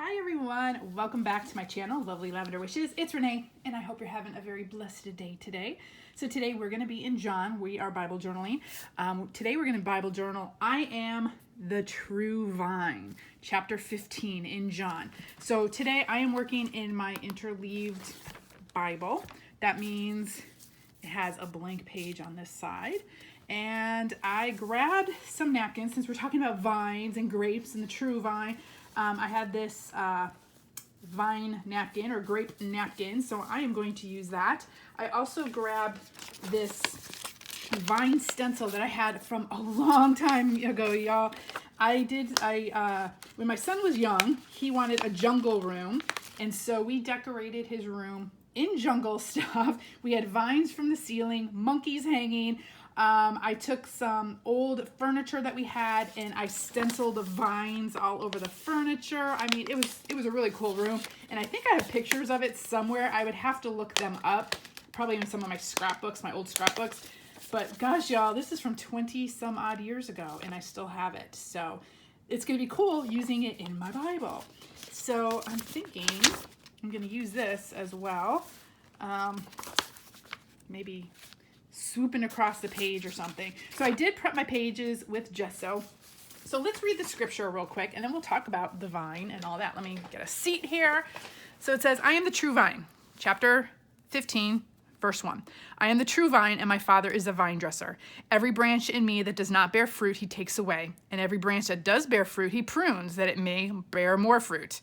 Hi everyone, welcome back to my channel, Lovely Lavender Wishes. It's Renee, and I hope you're having a very blessed day today. So today we're going to be in John. We are Bible journaling. Today we're going to Bible journal, I am the true vine, chapter 15 in John. So today I am working in my interleaved Bible. That means it has a blank page on this side. And I grabbed some napkins, since we're talking about vines and grapes and the true vine. I had this vine napkin or grape napkin, so I am going to use that. I also grabbed this vine stencil that I had from a long time ago, y'all. When my son was young, he wanted a jungle room, and so we decorated his room in jungle stuff. We had vines from the ceiling, monkeys hanging. I took some old furniture that we had and I stenciled the vines all over the furniture. I mean, it was a really cool room, and I think I have pictures of it somewhere. I would have to look them up, probably in some of my scrapbooks, my old scrapbooks. But gosh, y'all, this is from 20 some odd years ago and I still have it. So it's gonna be cool using it in my Bible. So I'm thinking I'm gonna use this as well. Maybe swooping across the page or something. So I did prep my pages with gesso. So let's read the scripture real quick and then we'll talk about the vine and all that. Let me get a seat here. So it says, I am the true vine, chapter 15, verse 1. I am the true vine and my Father is a vine dresser. Every branch in me that does not bear fruit, he takes away. And every branch that does bear fruit, he prunes that it may bear more fruit.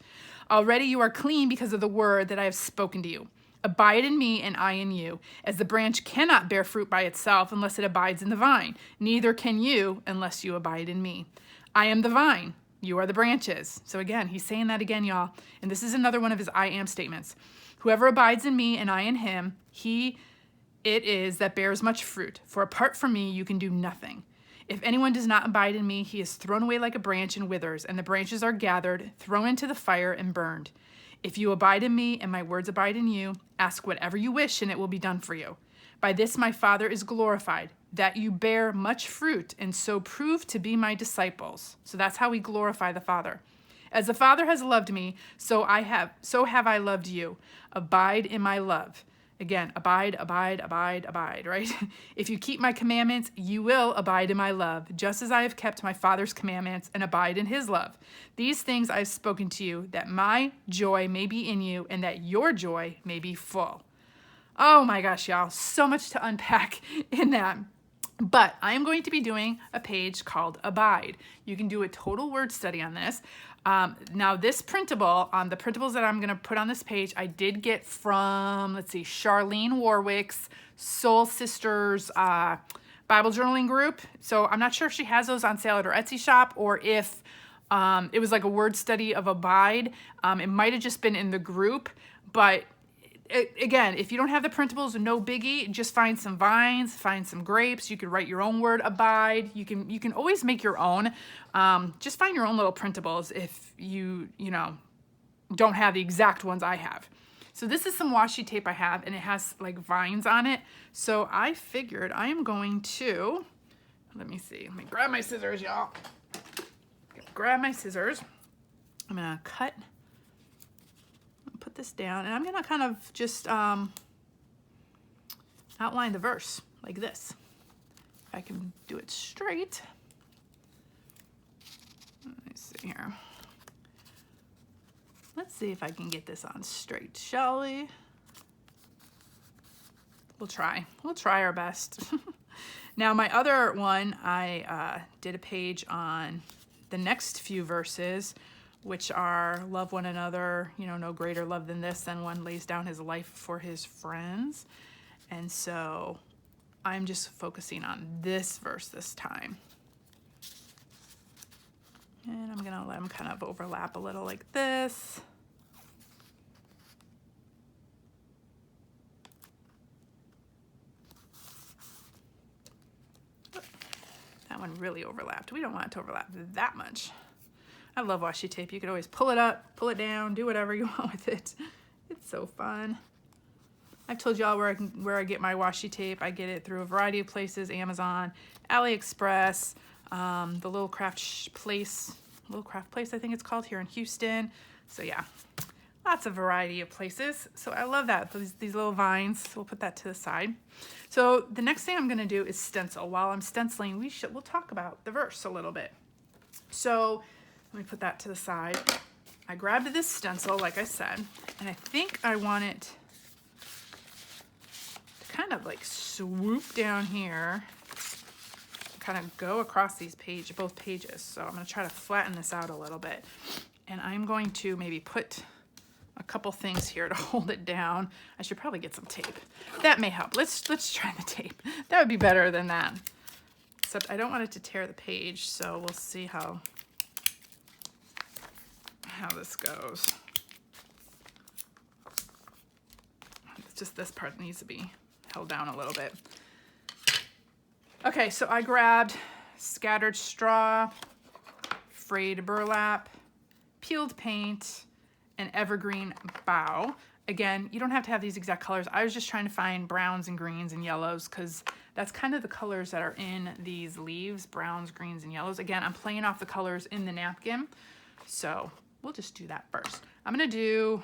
Already you are clean because of the word that I have spoken to you. Abide in me and I in you, as the branch cannot bear fruit by itself unless it abides in the vine. Neither can you unless you abide in me. I am the vine, you are the branches. So again, he's saying that again, y'all. And this is another one of his I am statements. Whoever abides in me and I in him, it is that bears much fruit. For apart from me, you can do nothing. If anyone does not abide in me, he is thrown away like a branch and withers, and the branches are gathered, thrown into the fire and burned. If you abide in me and my words abide in you, ask whatever you wish and it will be done for you. By this my Father is glorified, that you bear much fruit and so prove to be my disciples. So that's how we glorify the Father. As the Father has loved me, so have I loved you. Abide in my love. Again, abide, right? If you keep my commandments, you will abide in my love, just as I have kept my Father's commandments and abide in his love. These things I have spoken to you, that my joy may be in you and that your joy may be full. Oh my gosh, y'all, so much to unpack in that. But I am going to be doing a page called Abide. You can do a total word study on this. Now this printable, the printables that I'm going to put on this page, I did get from, Charlene Warwick's Soul Sisters Bible journaling group. So I'm not sure if she has those on sale at her Etsy shop or if it was like a word study of Abide. It might have just been in the group, but again, if you don't have the printables, no biggie. Just find some vines, find some grapes. You could write your own word, abide. You can always make your own. Just find your own little printables if you don't have the exact ones I have. So this is some washi tape I have, and it has like vines on it. So I figured I am going to, let me grab my scissors, y'all. Grab my scissors. I'm gonna put this down, and I'm gonna kind of just outline the verse like this. If I can do it straight. Let me see here. Let's see if I can get this on straight, shall we? We'll try our best. Now my other one, I did a page on the next few verses, which are love one another, no greater love than this, than one lays down his life for his friends. And so I'm just focusing on this verse this time. And I'm gonna let them kind of overlap a little like this. That one really overlapped. We don't want it to overlap that much. I love washi tape. You could always pull it up, pull it down, do whatever you want with it. It's so fun. I've told y'all where I get my washi tape. I get it through a variety of places: Amazon, AliExpress, the little craft place Little Craft Place, I think it's called, here in Houston. So yeah, lots of variety of places. So I love that, these little vines. So we'll put that to the side. So the next thing I'm gonna do is stencil. While I'm stenciling, we'll talk about the verse a little bit. So let me put that to the side. I grabbed this stencil, like I said, and I think I want it to kind of like swoop down here, kind of go across these both pages. So I'm gonna try to flatten this out a little bit. And I'm going to maybe put a couple things here to hold it down. I should probably get some tape. That may help. Let's try the tape. That would be better than that. Except I don't want it to tear the page, so we'll see how this goes. It's just this part needs to be held down a little bit. Okay, so I grabbed scattered straw, frayed burlap, peeled paint, and evergreen bough. Again, you don't have to have these exact colors. I was just trying to find browns and greens and yellows because that's kind of the colors that are in these leaves, browns, greens, and yellows. Again, I'm playing off the colors in the napkin, so we'll just do that first. I think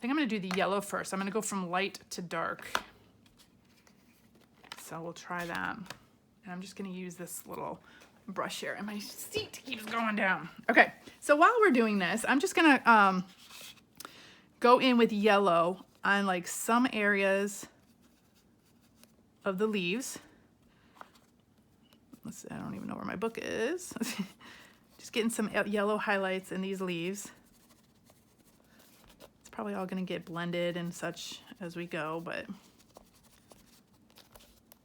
I'm gonna do the yellow first. I'm gonna go from light to dark. So we'll try that. And I'm just gonna use this little brush here, and my seat keeps going down. Okay, so while we're doing this, I'm just gonna go in with yellow on like some areas of the leaves. Let's see, I don't even know where my book is. Just getting some yellow highlights in these leaves. It's probably all gonna get blended and such as we go, but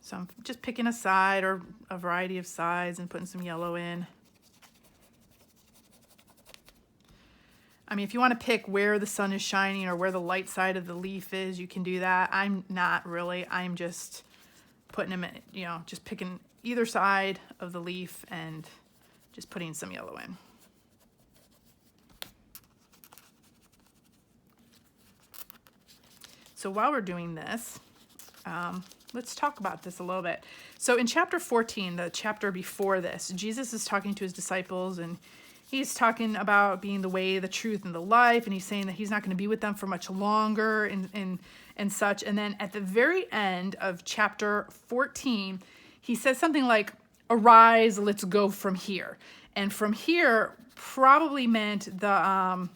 so I'm just picking a side or a variety of sides and putting some yellow in. I mean, if you want to pick where the sun is shining or where the light side of the leaf is, you can do that. I'm not really. I'm just putting them in, just picking either side of the leaf and just putting some yellow in. So while we're doing this, let's talk about this a little bit. So in chapter 14, the chapter before this, Jesus is talking to his disciples, and he's talking about being the way, the truth, and the life, and he's saying that he's not going to be with them for much longer and such. And then at the very end of chapter 14, he says something like, "Arise, let's go from here." And from here probably meant the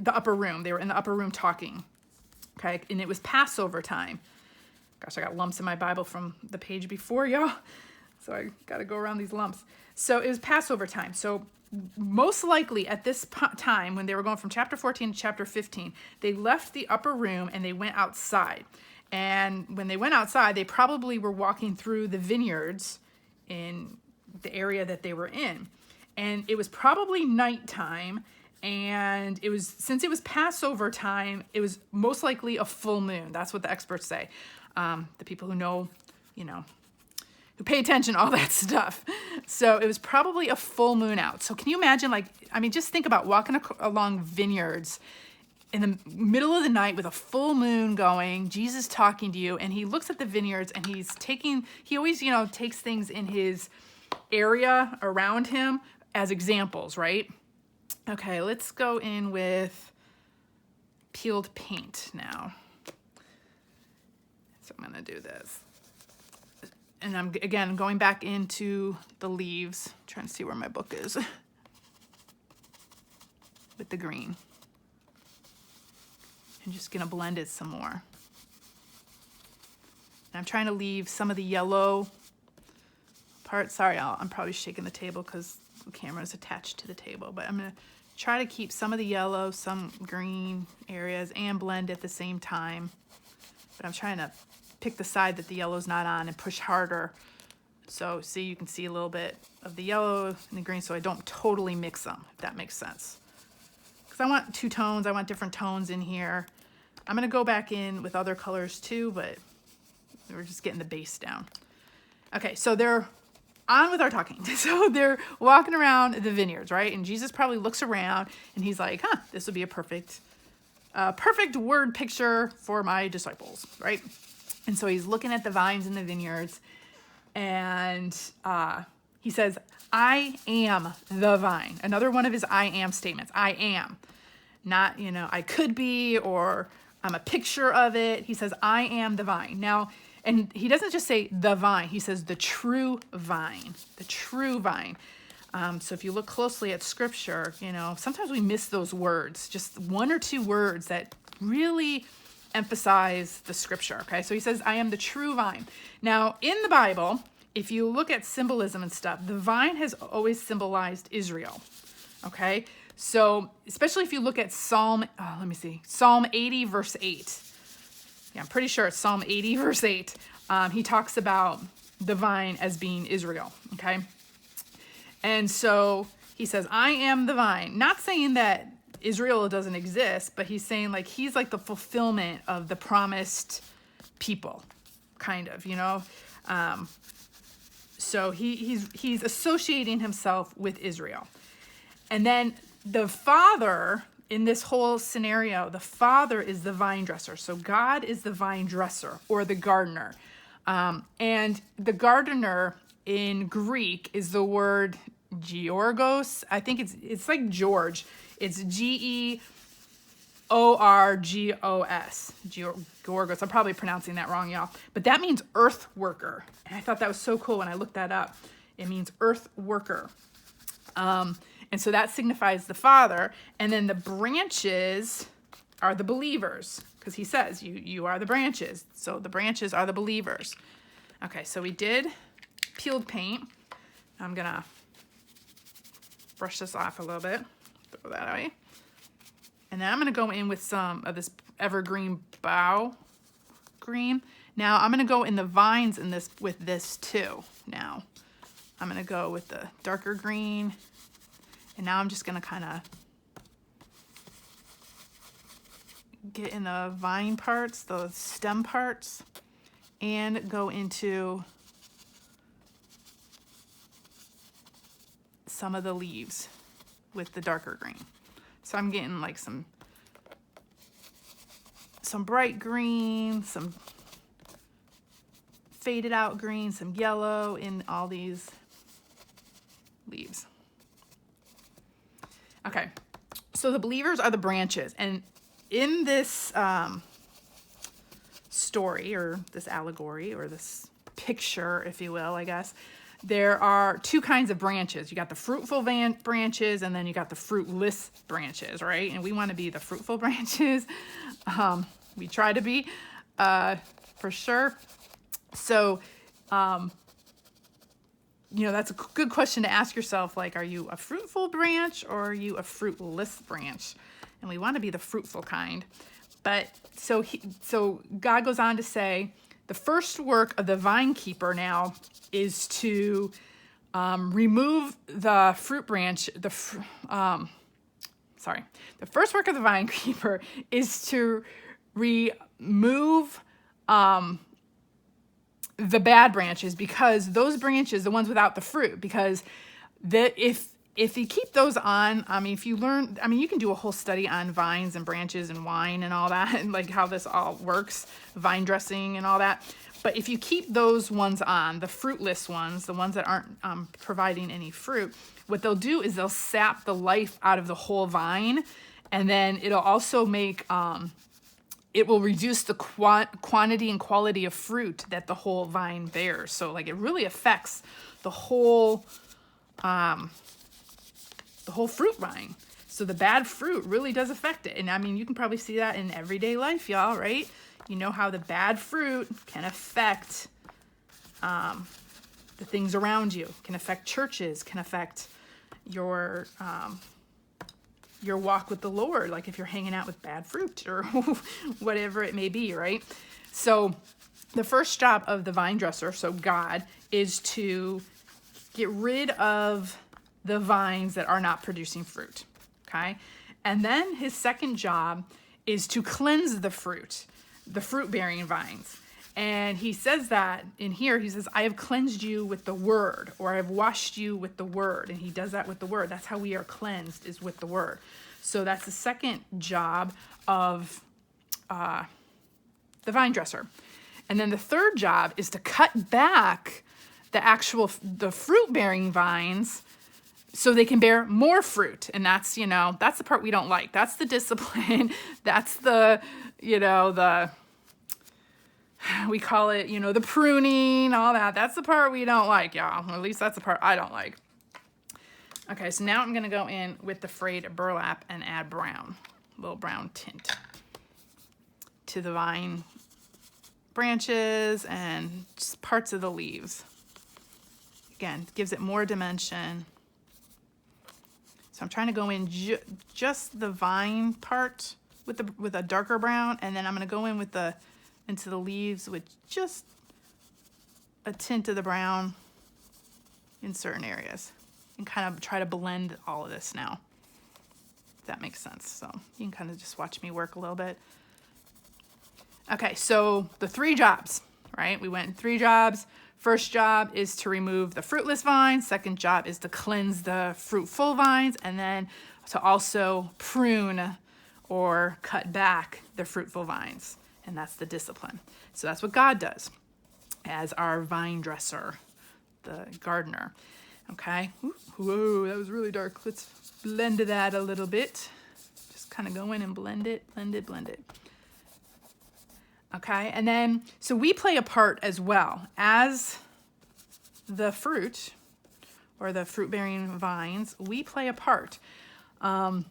upper room. They were in the upper room talking, okay? And it was Passover time. Gosh, I got lumps in my Bible from the page before, y'all. So I got to go around these lumps. So it was Passover time. So most likely at this time, when they were going from chapter 14 to chapter 15, they left the upper room and they went outside. And when they went outside, they probably were walking through the vineyards in the area that they were in. And it was probably nighttime. And since it was Passover time, it was most likely a full moon. That's what the experts say. The people who know, who pay attention, all that stuff. So it was probably a full moon out. So can you imagine, just think about walking along vineyards in the middle of the night with a full moon going, Jesus talking to you, and he looks at the vineyards and he always, takes things in his area around him as examples, right? Okay, let's go in with peeled paint now. So I'm gonna do this. And I'm, again, going back into the leaves, trying to see where my book is, with the green. I'm just gonna blend it some more. And I'm trying to leave some of the yellow part. Sorry, I'm probably shaking the table because the camera is attached to the table, but I'm gonna try to keep some of the yellow, some green areas, and blend at the same time. But I'm trying to pick the side that the yellow's not on and push harder. So see, you can see a little bit of the yellow and the green, so I don't totally mix them, if that makes sense. Because I want two tones, I want different tones in here. I'm gonna go back in with other colors too, but we're just getting the base down. Okay, so they're on with our talking. So they're walking around the vineyards, right? And Jesus probably looks around and he's like, this would be a perfect word picture for my disciples, right? And so he's looking at the vines in the vineyards, and He says, I am the vine. Another one of his I am statements. I am. Not, I could be, or I'm a picture of it. He says, I am the vine. Now, and he doesn't just say the vine. He says the true vine. The true vine. So if you look closely at scripture, sometimes we miss those words. Just one or two words that really emphasize the scripture. Okay, so he says, I am the true vine. Now, in the Bible, if you look at symbolism and stuff, the vine has always symbolized Israel. Okay, so especially if you look at Psalm 80, verse 8. Yeah, I'm pretty sure it's Psalm 80, verse 8. He talks about the vine as being Israel. Okay, and so he says, I am the vine. Not saying that Israel doesn't exist, but he's saying he's like the fulfillment of the promised people, kind of, So he's associating himself with Israel. And then the Father, in this whole scenario, the Father is the vine dresser. So God is the vine dresser or the gardener. And the gardener in Greek is the word georgos. I think it's like George. It's Georgos. Georgos. I'm probably pronouncing that wrong, y'all. But that means earth worker. And I thought that was so cool when I looked that up. It means earth worker. And so that signifies the Father. And then the branches are the believers. Because he says, you are the branches. So the branches are the believers. Okay, so we did peeled paint. I'm going to brush this off a little bit. Throw that away. And then I'm going to go in with some of this evergreen bough green. Now I'm going to go in the vines with this too. Now I'm going to go with the darker green. And now I'm just going to kind of get in the vine parts, the stem parts, and go into some of the leaves with the darker green. So I'm getting some bright green, some faded out green, some yellow in all these leaves. Okay, so the believers are the branches. And in this story, or this allegory, or this picture, if you will, I guess, there are two kinds of branches. You got the fruitful branches, and then you got the fruitless branches, right? And we want to be the fruitful branches. We try to be, for sure. So, that's a good question to ask yourself. Are you a fruitful branch or are you a fruitless branch? And we want to be the fruitful kind. But so God goes on to say, the first work of the vine keeper now is to remove the fruit branch. The first work of the vine keeper is to remove the bad branches, because those branches, the ones without the fruit, because if you keep those on, if you learn, you can do a whole study on vines and branches and wine and all that, and how this all works, vine dressing and all that. But if you keep those ones on, the fruitless ones, the ones that aren't providing any fruit, what they'll do is they'll sap the life out of the whole vine, and then it'll also make, it will reduce the quantity and quality of fruit that the whole vine bears. So it really affects the whole fruit vine. So the bad fruit really does affect it. And you can probably see that in everyday life, y'all, right? You know how the bad fruit can affect the things around you, can affect churches, can affect your walk with the Lord, if you're hanging out with bad fruit or whatever it may be, right? So the first job of the vine dresser, so God, is to get rid of the vines that are not producing fruit, okay? And then his second job is to cleanse the fruit-bearing vines. And he says that in here, he says, I have cleansed you with the word, or I have washed you with the word. And he does that with the word. That's how we are cleansed, is with the word. So that's the second job of the vine dresser. And then the third job is to cut back the fruit bearing vines so they can bear more fruit. And that's, that's the part we don't like. That's the discipline. That's the, we call it, the pruning, all that. That's the part we don't like, y'all. At least that's the part I don't like. Okay, so now I'm gonna go in with the frayed burlap and add brown, a little brown tint to the vine branches and just parts of the leaves. Again, gives it more dimension. So I'm trying to go in just the vine part with a darker brown, and then I'm gonna go in into the leaves with just a tint of the brown in certain areas, and kind of try to blend all of this now, if that makes sense. So you can kind of just watch me work a little bit. Okay, so the 3 jobs, right? We went 3 jobs. First job is to remove the fruitless vines. Second job is to cleanse the fruitful vines, and then to also prune or cut back the fruitful vines. And that's the discipline. So that's what God does as our vine dresser, the gardener. Okay. Whoa, that was really dark. Let's blend that a little bit. Just kind of go in and blend it. Okay, and then, so we play a part as well as the fruit, or the fruit-bearing vines. We play a part. Our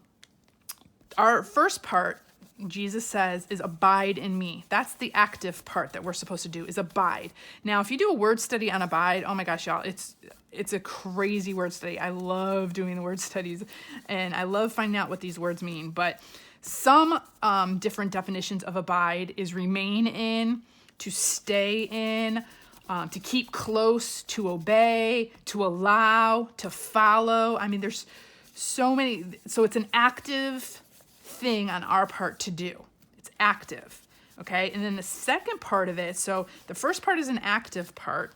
first part, Jesus says, is abide in me. That's the active part that we're supposed to do, is abide. Now, if you do a word study on abide, oh my gosh, y'all, it's a crazy word study. I love doing the word studies, and I love finding out what these words mean. But some different definitions of abide is remain in, to stay in, to keep close, to obey, to allow, to follow. I mean, there's so many. So it's an active thing on our part to do. It's active. Okay. And then the second part of it, so the first part is an active part.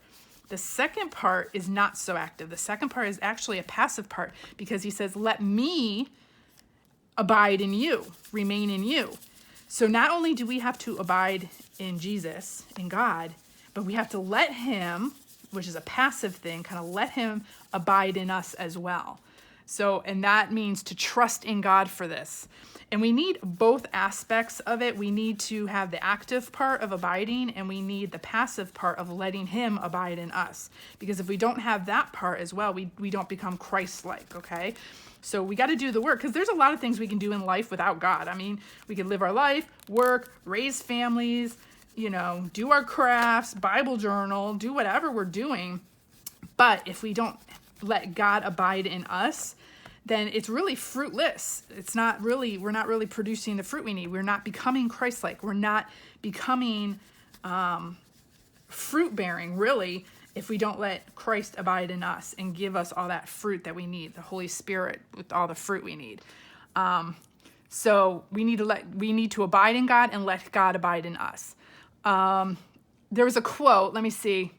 The second part is not so active. The second part is actually a passive part, because he says, let me abide in you, remain in you. So not only do we have to abide in Jesus, in God, but we have to let him, which is a passive thing, kind of let him abide in us as well. So, and that means to trust in God for this. And we need both aspects of it. We need to have the active part of abiding, and we need the passive part of letting him abide in us. Because if we don't have that part as well, we don't become Christ-like, okay? So we got to do the work, because there's a lot of things we can do in life without God. I mean, we can live our life, work, raise families, do our crafts, Bible journal, do whatever we're doing. But if we don't let God abide in us, then it's really fruitless. We're not really producing the fruit we need. We're not becoming Christ-like. We're not becoming fruit-bearing, really, if we don't let Christ abide in us and give us all that fruit that we need, the Holy Spirit with all the fruit we need. So we need to abide in God and let God abide in us. There was a quote, let me see.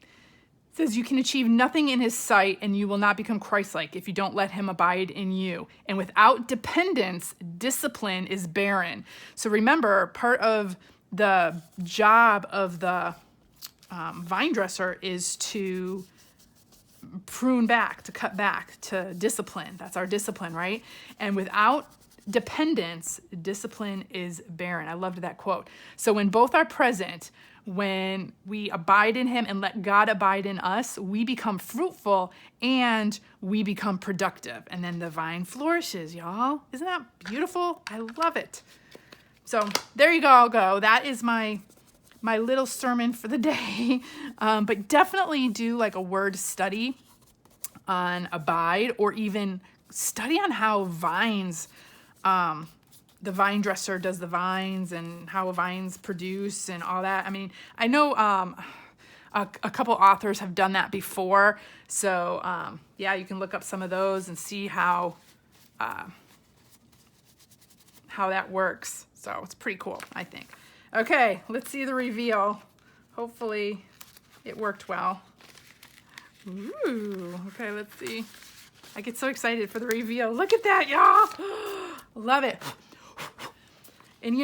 It says, you can achieve nothing in his sight, and you will not become Christ-like if you don't let him abide in you. And without dependence, discipline is barren. So remember, part of the job of the vine dresser is to prune back, to cut back, to discipline. That's our discipline, right? And without dependence, discipline is barren. I loved that quote. So when both are present, when we abide in him and let God abide in us, we become fruitful and we become productive. And then the vine flourishes, y'all. Isn't that beautiful? I love it. So there you go. That is my little sermon for the day. But definitely do like a word study on abide, or even study on how vines, the vine dresser does the vines and how vines produce and all that. I mean, I know a couple authors have done that before. So yeah, you can look up some of those and see how that works. So it's pretty cool, I think. Okay, let's see the reveal. Hopefully it worked well. Ooh, okay, let's see. I get so excited for the reveal. Look at that, y'all. Love it. And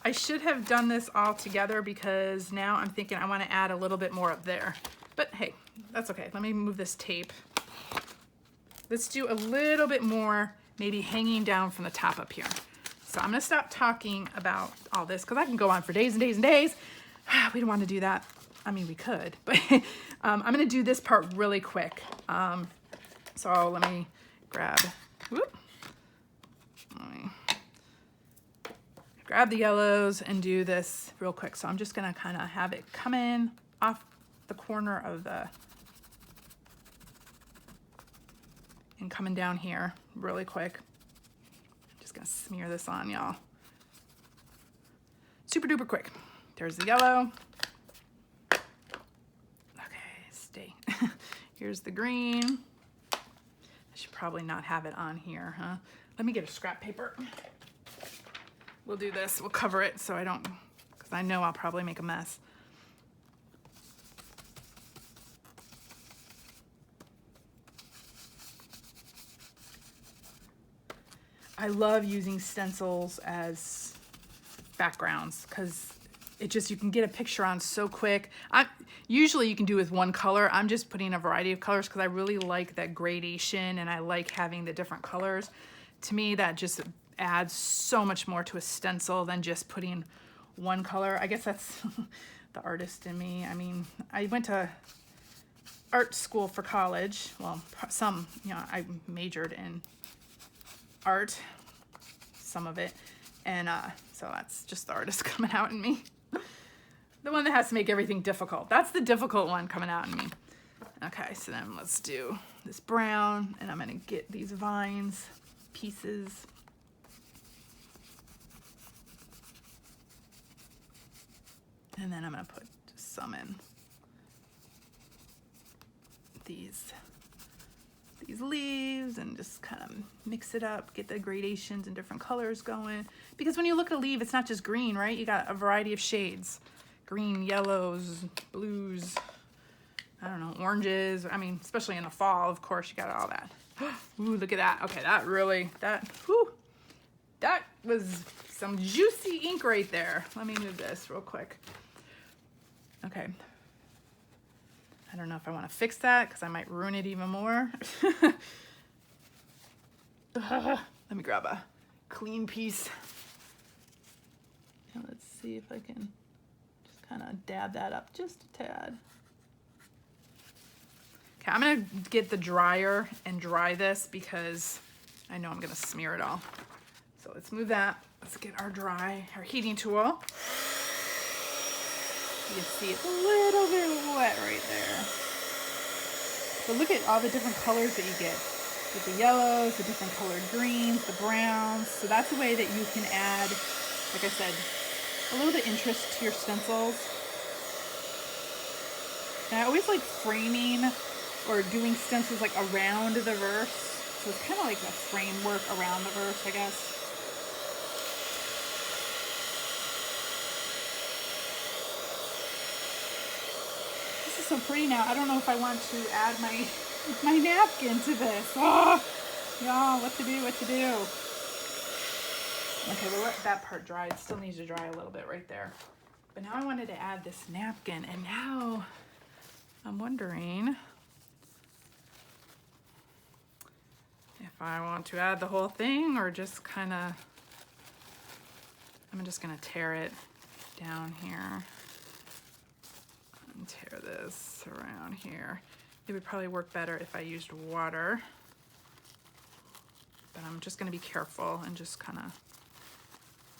I should have done this all together, because now I'm thinking I want to add a little bit more up there. But hey, that's okay. Let me move this tape. Let's do a little bit more, maybe hanging down from the top up here. So I'm gonna stop talking about all this because I can go on for days and days and days. We don't want to do that. I mean, we could, but I'm gonna do this part really quick. So let me grab, whoop. Let me grab the yellows and do this real quick. So I'm just gonna kind of have it come in off the corner of the, and coming down here really quick. I'm just gonna smear this on, y'all. Super duper quick. There's the yellow. Okay, stay. Here's the green. I should probably not have it on here, huh? Let me get a scrap paper. We'll do this, we'll cover it so I don't, because I know I'll probably make a mess. I love using stencils as backgrounds because it just, you can get a picture on so quick. Usually you can do with one color. I'm just putting a variety of colors because I really like that gradation and I like having the different colors. To me, that just adds so much more to a stencil than just putting one color. I guess that's the artist in me. I mean, I went to art school for college. Well, some, you know, I majored in art, some of it, and so that's just the artist coming out in me. The one that has to make everything difficult. That's the difficult one coming out in me. Okay, so then let's do this brown, and I'm gonna get these vines pieces. And then I'm gonna put just some in these leaves and just kind of mix it up, get the gradations and different colors going. Because when you look at a leaf, it's not just green, right? You got a variety of shades. Green, yellows, blues, I don't know, oranges. I mean, especially in the fall, of course, you got all that. Ooh, look at that. Okay, that really, that was some juicy ink right there. Let me move this real quick. Okay. I don't know if I want to fix that because I might ruin it even more. Let me grab a clean piece. Now let's see if I can just kind of dab that up just a tad. Okay, I'm gonna get the dryer and dry this because I know I'm gonna smear it all. So let's move that. Let's get our heating tool. You can see it's a little bit wet right there. So look at all the different colors that you get. With the yellows, the different colored greens, the browns. So that's a way that you can add, like I said, a little bit of interest to your stencils. And I always like framing or doing stencils like around the verse. So it's kind of like a framework around the verse, I guess. So pretty now. I don't know if I want to add my napkin to this. Oh, y'all, what to do? Okay, we'll let that part dry. It still needs to dry a little bit right there. But now I wanted to add this napkin, and now I'm wondering if I want to add the whole thing or just kind of, I'm just gonna tear it down here. And tear this around here. It would probably work better if I used water, but I'm just going to be careful and just kind of,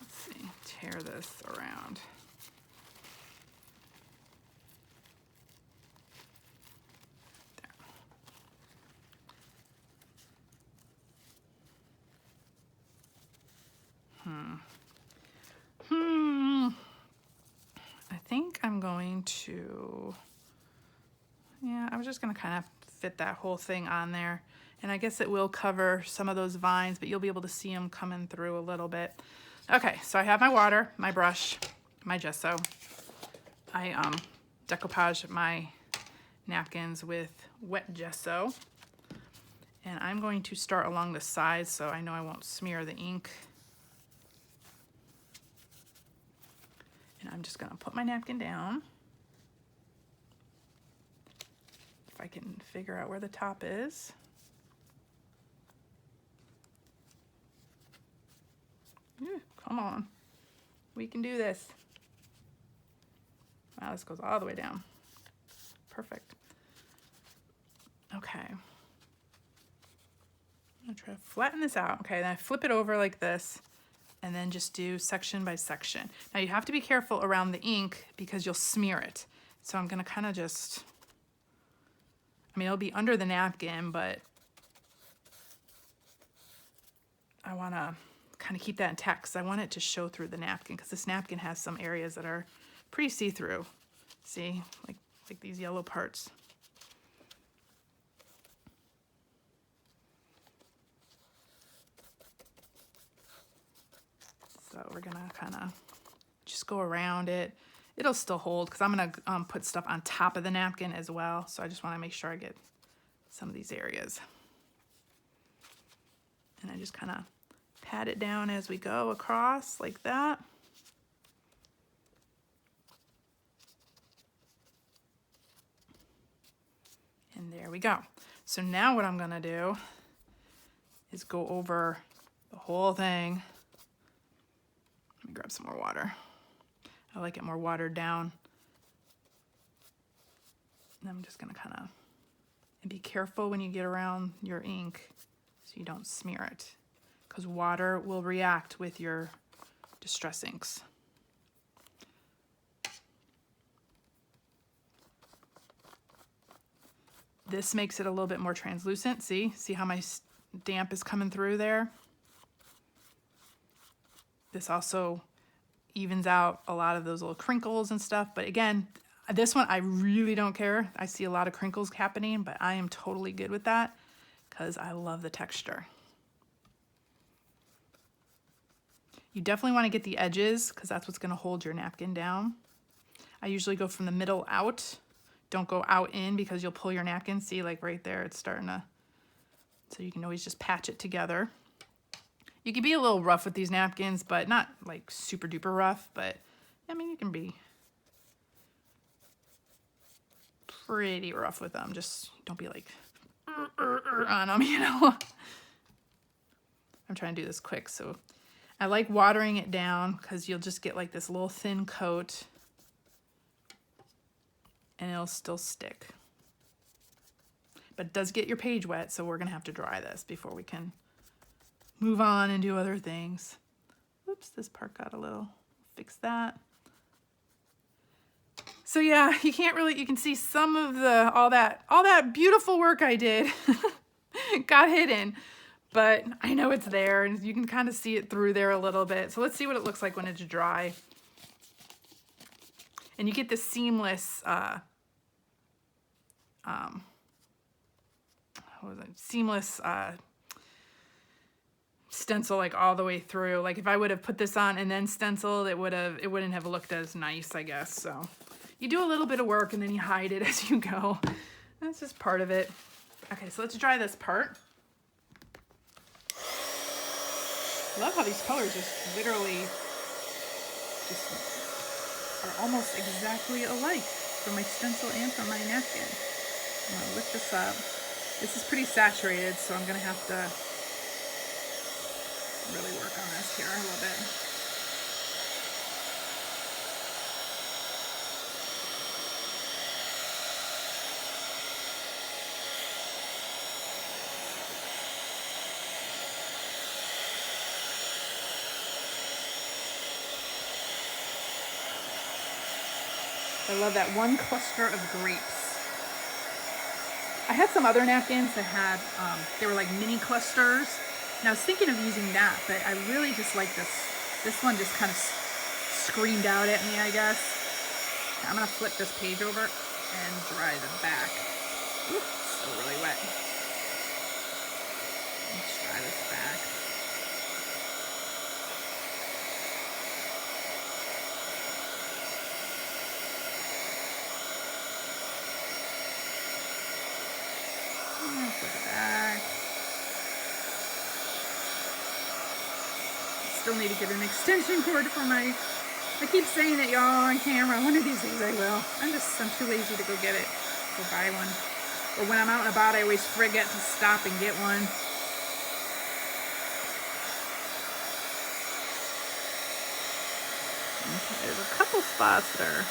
let's see, tear this around. I think I'm going to, yeah, I was just going to kind of fit that whole thing on there. And I guess it will cover some of those vines, but you'll be able to see them coming through a little bit. Okay, so I have my water, my brush, my gesso. I decoupage my napkins with wet gesso. And I'm going to start along the sides so I know I won't smear the ink. And I'm just gonna put my napkin down. I can figure out where the top is. Come on. We can do this. Wow, this goes all the way down. Perfect. Okay. I'm gonna try to flatten this out. Okay, then I flip it over like this and then just do section by section. Now you have to be careful around the ink because you'll smear it. So I'm gonna kind of just, I mean, it'll be under the napkin, but I wanna kind of keep that intact because I want it to show through the napkin, because this napkin has some areas that are pretty see-through. See, like these yellow parts. So we're gonna kind of just go around it. It'll still hold because I'm gonna put stuff on top of the napkin as well. So I just want to make sure I get some of these areas. And I just kind of pat it down as we go across like that. And there we go. So now what I'm gonna do is go over the whole thing. Let me grab some more water. I like it more watered down. And I'm just gonna kind of, and be careful when you get around your ink so you don't smear it, because water will react with your distress inks. This makes it a little bit more translucent. See how my damp is coming through there? This also evens out a lot of those little crinkles and stuff. But again, this one, I really don't care. I see a lot of crinkles happening, but I am totally good with that because I love the texture. You definitely want to get the edges because that's what's going to hold your napkin down. I usually go from the middle out. Don't go out in because you'll pull your napkin. See, like right there, it's starting to, so you can always just patch it together. You can be a little rough with these napkins, but not like super duper rough, but I mean, you can be pretty rough with them. Just don't be like on them, you know. I'm trying to do this quick. So I like watering it down because you'll just get like this little thin coat and it'll still stick. But it does get your page wet, so we're gonna have to dry this before we can move on and do other things. Oops, this part got a little, fix that. So yeah, you can't really, you can see some of the, all that beautiful work I did got hidden, but I know it's there and you can kind of see it through there a little bit. So let's see what it looks like when it's dry. And you get this seamless, seamless stencil like all the way through. Like if I would have put this on and then stenciled, it wouldn't have looked as nice, I guess. So you do a little bit of work and then you hide it as you go. That's just part of it. Okay, so let's dry this part. Love how these colors just literally just are almost exactly alike from my stencil and from my napkin. I'm gonna lift this up. This is pretty saturated, so I'm gonna have to really work on this here a little bit. I love that one cluster of grapes. I had some other napkins that had, they were like mini clusters. And I was thinking of using that, but I really just like this. This one just kind of screamed out at me, I guess. I'm gonna flip this page over and dry the back. Ooh, it's still really wet. Let's dry this back. Flip it back. Still need to get an extension cord for my, I keep saying it, y'all, on camera. One of these days I will. I'm too lazy to go get it, go buy one. Or when I'm out and about, I always forget to stop and get one. Okay, there's a couple spots there.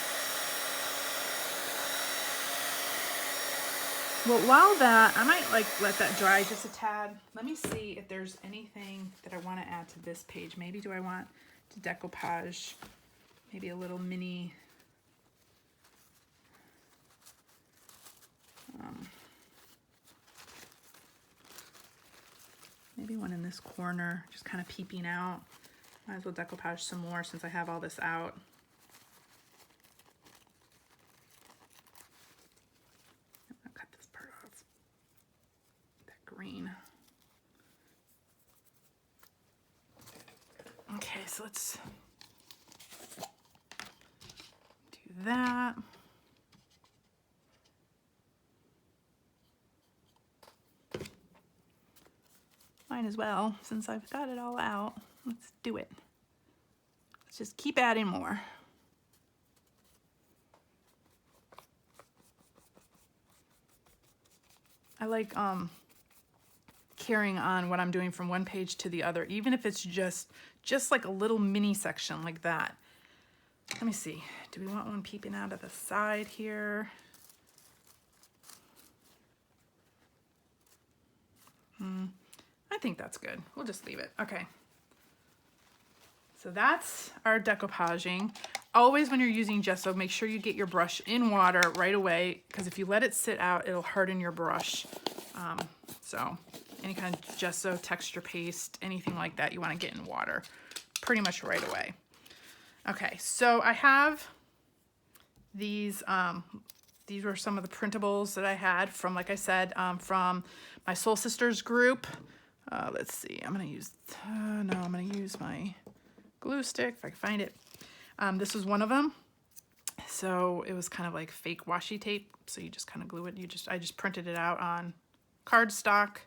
Well, while that, I might like let that dry just a tad. Let me see if there's anything that I want to add to this page. Maybe do I want to decoupage maybe a little mini maybe one in this corner, just kind of peeping out. Might as well decoupage some more since I have all this out. I'll cut this part off. That green. Okay, so let's do that. Might as well, since I've got it all out. Let's do it. Let's just keep adding more. I like carrying on what I'm doing from one page to the other, even if it's just like a little mini section like that. Let me see. Do we want one peeping out of the side here? I think that's good. We'll just leave it. Okay. So that's our decoupaging. Always when you're using gesso, make sure you get your brush in water right away, because if you let it sit out, it'll harden your brush. So any kind of gesso, texture paste, anything like that, you want to get in water pretty much right away. Okay, so I have these were some of the printables that I had from, like I said, from my Soul Sisters group. Let's see, I'm gonna use my glue stick if I can find it. This was one of them. So it was kind of like fake washi tape. So you just kind of glue it. I just printed it out on cardstock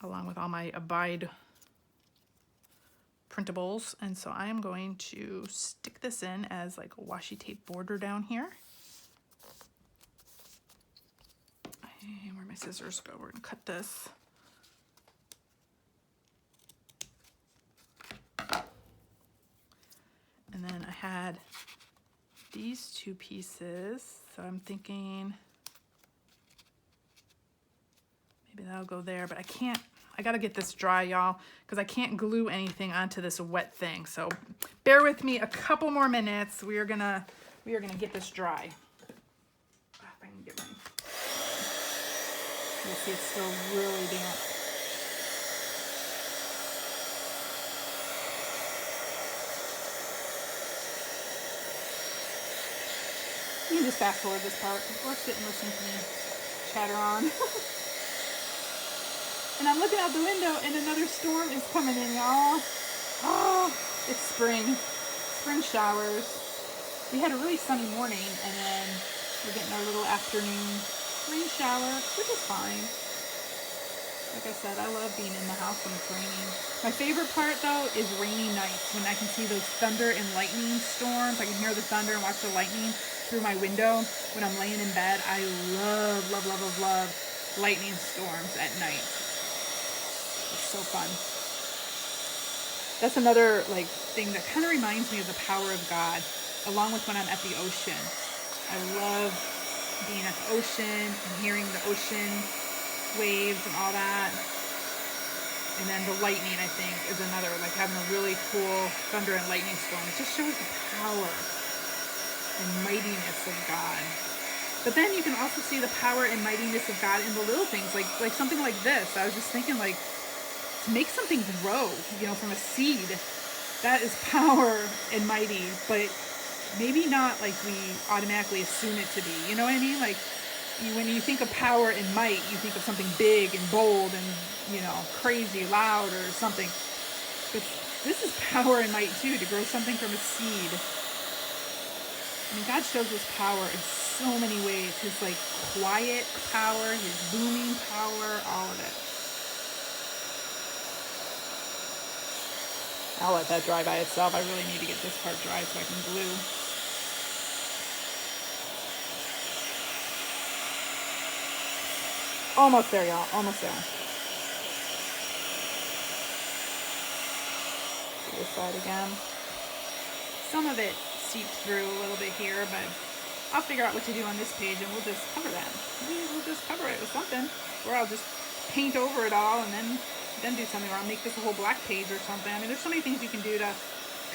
along with all my Abide printables. And so I am going to stick this in as like a washi tape border down here. And where my scissors go, we're gonna cut this. And then I had these two pieces, so I'm thinking maybe that'll go there, but I gotta get this dry, y'all, because I can't glue anything onto this wet thing. So bear with me a couple more minutes. We are gonna get this dry. If I can get mine. You'll see it's still really damp. You can just fast forward this part or sit and listen to me chatter on. And I'm looking out the window and another storm is coming in, y'all. Oh, it's spring. Spring showers. We had a really sunny morning and then we're getting our little afternoon rain shower, which is fine. Like I said, I love being in the house when it's raining. My favorite part though is rainy nights when I can see those thunder and lightning storms. I can hear the thunder and watch the lightning through my window when I'm laying in bed. I love, love, love, love, love lightning storms at night. It's so fun. That's another like thing that kind of reminds me of the power of God, along with when I'm at the ocean. I love being at the ocean and hearing the ocean waves and all that. And then the lightning, I think, is another, like having a really cool thunder and lightning storm. It just shows the power and mightiness of God. But then you can also see the power and mightiness of God in the little things, like something like this. I was just thinking, like, to make something grow, you know, from a seed, that is power and mighty, but maybe not like we automatically assume it to be. You know what I mean? Like, when you think of power and might, you think of something big and bold and, you know, crazy, loud or something. But this is power and might too, to grow something from a seed. I mean, God shows his power in so many ways. His like quiet power, his booming power, all of it. I'll let that dry by itself. I really need to get this part dry so I can glue. Almost there, y'all. Almost there. Do this side again. Some of it seeped through a little bit here, but I'll figure out what to do on this page and we'll just cover that. We'll just cover it with something, or I'll just paint over it all and then do something, or I'll make this a whole black page or something. I mean, there's so many things you can do to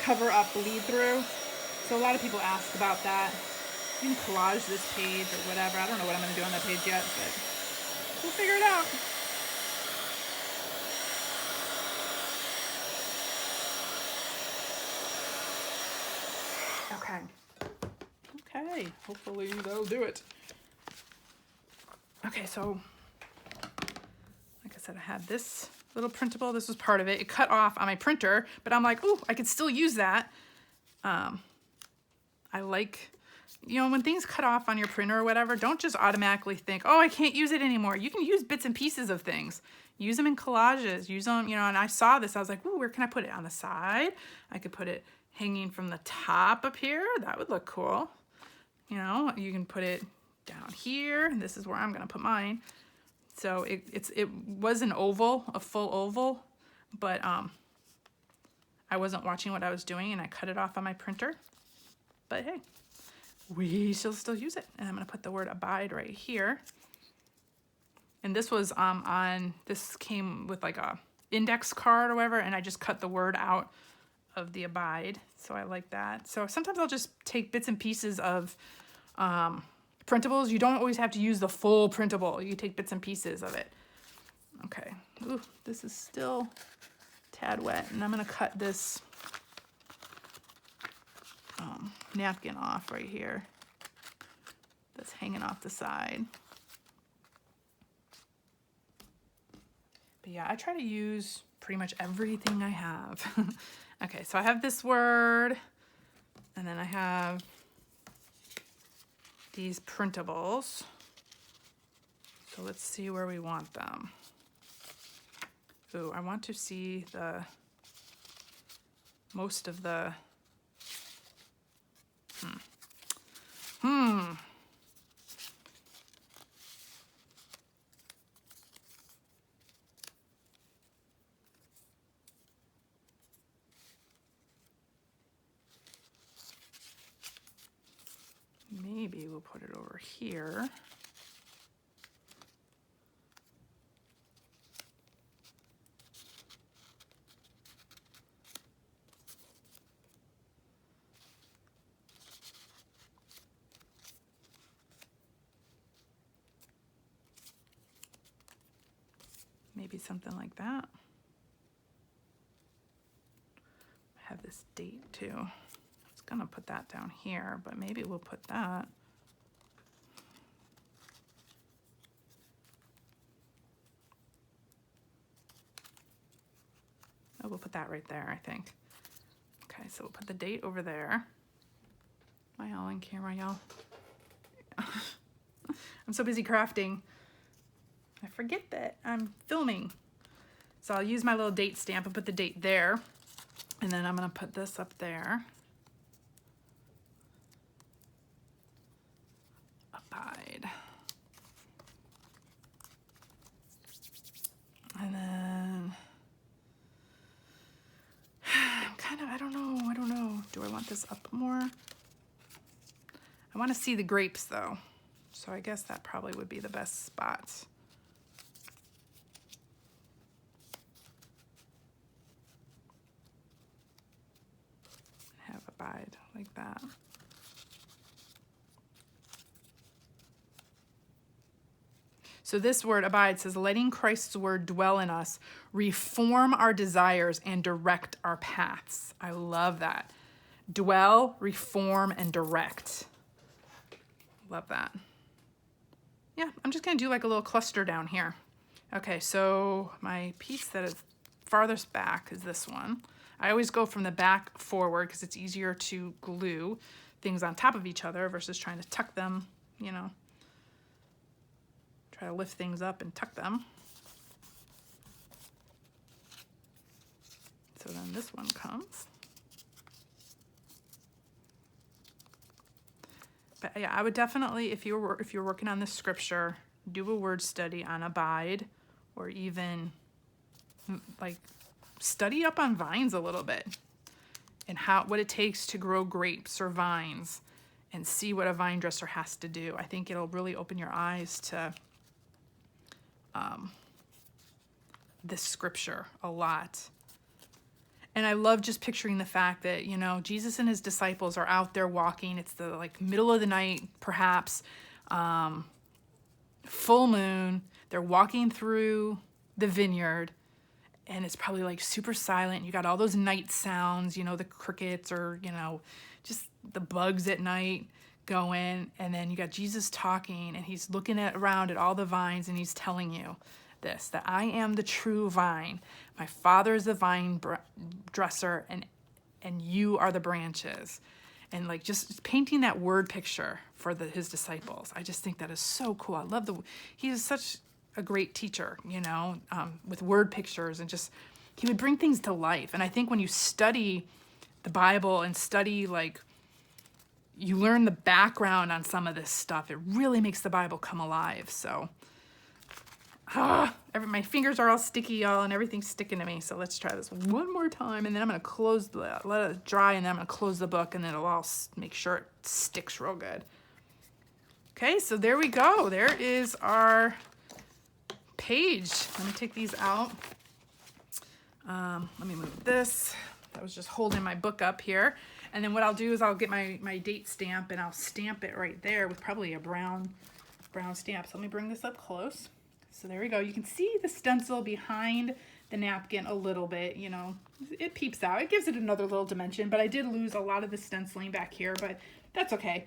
cover up bleed through. So a lot of people ask about that. You can collage this page or whatever. I don't know what I'm going to do on that page yet, but we'll figure it out. Okay. Okay, hopefully that'll do it. Okay, so like I said, I had this little printable. This was part of it. It cut off on my printer, but I'm like, ooh, I could still use that. I like, you know, when things cut off on your printer or whatever, don't just automatically think, oh, I can't use it anymore. You can use bits and pieces of things. Use them in collages. Use them, you know, and I saw this. I was like, ooh, where can I put it? On the side? I could put it hanging from the top up here. That would look cool. You know, you can put it down here. This is where I'm going to put mine. So it was an oval, a full oval, but I wasn't watching what I was doing and I cut it off on my printer. But hey, we shall still use it. And I'm going to put the word abide right here. And this was this came with like a index card or whatever, and I just cut the word out of the abide. So I like that. So sometimes I'll just take bits and pieces of printables. You don't always have to use the full printable. You take bits and pieces of it. Okay. Ooh, this is still a tad wet, and I'm going to cut this napkin off right here that's hanging off the side. But yeah, I try to use pretty much everything I have. Okay, so I have this word, and then I have these printables. So let's see where we want them. Ooh, I want to see most of the Maybe we'll put it over here. Maybe something like that. I have this date too. I was gonna put that down here, but maybe we'll put that. Oh, we'll put that right there, I think. Okay, so we'll put the date over there. Am I all on camera, y'all? I'm so busy crafting. I forget that I'm filming. So I'll use my little date stamp and put the date there. And then I'm gonna put this up there. Abide. And then, I don't know. Do I want this up more? I wanna see the grapes though. So I guess that probably would be the best spot. Have abide like that. So this word abide says, letting Christ's word dwell in us, reform our desires and direct our paths. I love that. Dwell, reform, and direct. Love that. Yeah, I'm just gonna do like a little cluster down here. Okay, so my piece that is farthest back is this one. I always go from the back forward because it's easier to glue things on top of each other versus trying to tuck them, you know. Try to lift things up and tuck them. So then this one comes. But yeah, I would definitely, if you're working on this scripture, do a word study on abide, or even like study up on vines a little bit and what it takes to grow grapes or vines, and see what a vine dresser has to do. I think it'll really open your eyes to this scripture a lot. And I love just picturing the fact that, you know, Jesus and his disciples are out there walking. It's the like middle of the night, perhaps, full moon. They're walking through the vineyard, and it's probably like super silent. You got all those night sounds, you know, the crickets, or, you know, just the bugs at night going. And then you got Jesus talking, and he's looking around at all the vines, and he's telling you this, that I am the true vine. My Father is the vine dresser, and you are the branches. And like just painting that word picture for his disciples. I just think that is so cool. I love he is such a great teacher, you know, with word pictures, and just, he would bring things to life. And I think when you study the Bible and study, like, you learn the background on some of this stuff, it really makes the Bible come alive. So, my fingers are all sticky, y'all, and everything's sticking to me. So let's try this one more time, and then I'm going to let it dry, and then I'm going to close the book, and then it'll all make sure it sticks real good. Okay, so there we go. There is our page. Let me take these out. Let me move this. I was just holding my book up here. And then what I'll do is I'll get my date stamp, and I'll stamp it right there with probably a brown stamp. So let me bring this up close. So there we go. You can see the stencil behind the napkin a little bit, you know, it peeps out. It gives it another little dimension, but I did lose a lot of the stenciling back here, but that's okay.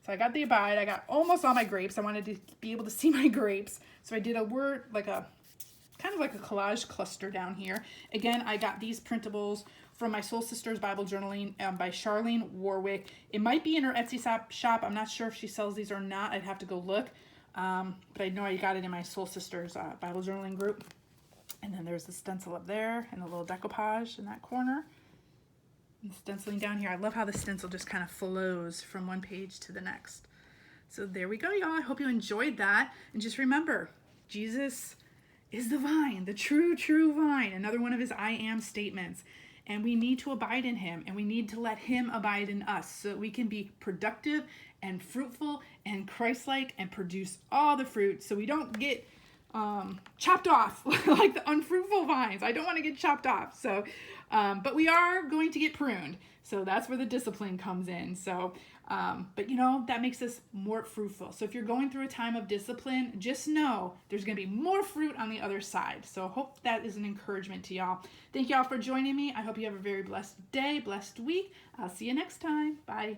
So I got the abide. I got almost all my grapes. I wanted to be able to see my grapes. So I did a word, kind of like a collage cluster down here. Again, I got these printables from my Soul Sisters Bible Journaling by Charlene Warwick. It might be in her Etsy shop. I'm not sure if she sells these or not. I'd have to go look. But I know I got it in my Soul Sisters Bible Journaling group. And then there's the stencil up there, and the little decoupage in that corner. And stenciling down here. I love how the stencil just kind of flows from one page to the next. So there we go, y'all. I hope you enjoyed that. And just remember, Jesus is the vine, the true vine. Another one of his I am statements. And we need to abide in him, and we need to let him abide in us so that we can be productive and fruitful and Christ-like and produce all the fruit, so we don't get chopped off like the unfruitful vines. I don't want to get chopped off. So, but we are going to get pruned. So that's where the discipline comes in. So, but you know, that makes us more fruitful. So if you're going through a time of discipline, just know there's going to be more fruit on the other side. So I hope that is an encouragement to y'all. Thank y'all for joining me. I hope you have a very blessed day, blessed week. I'll see you next time. Bye.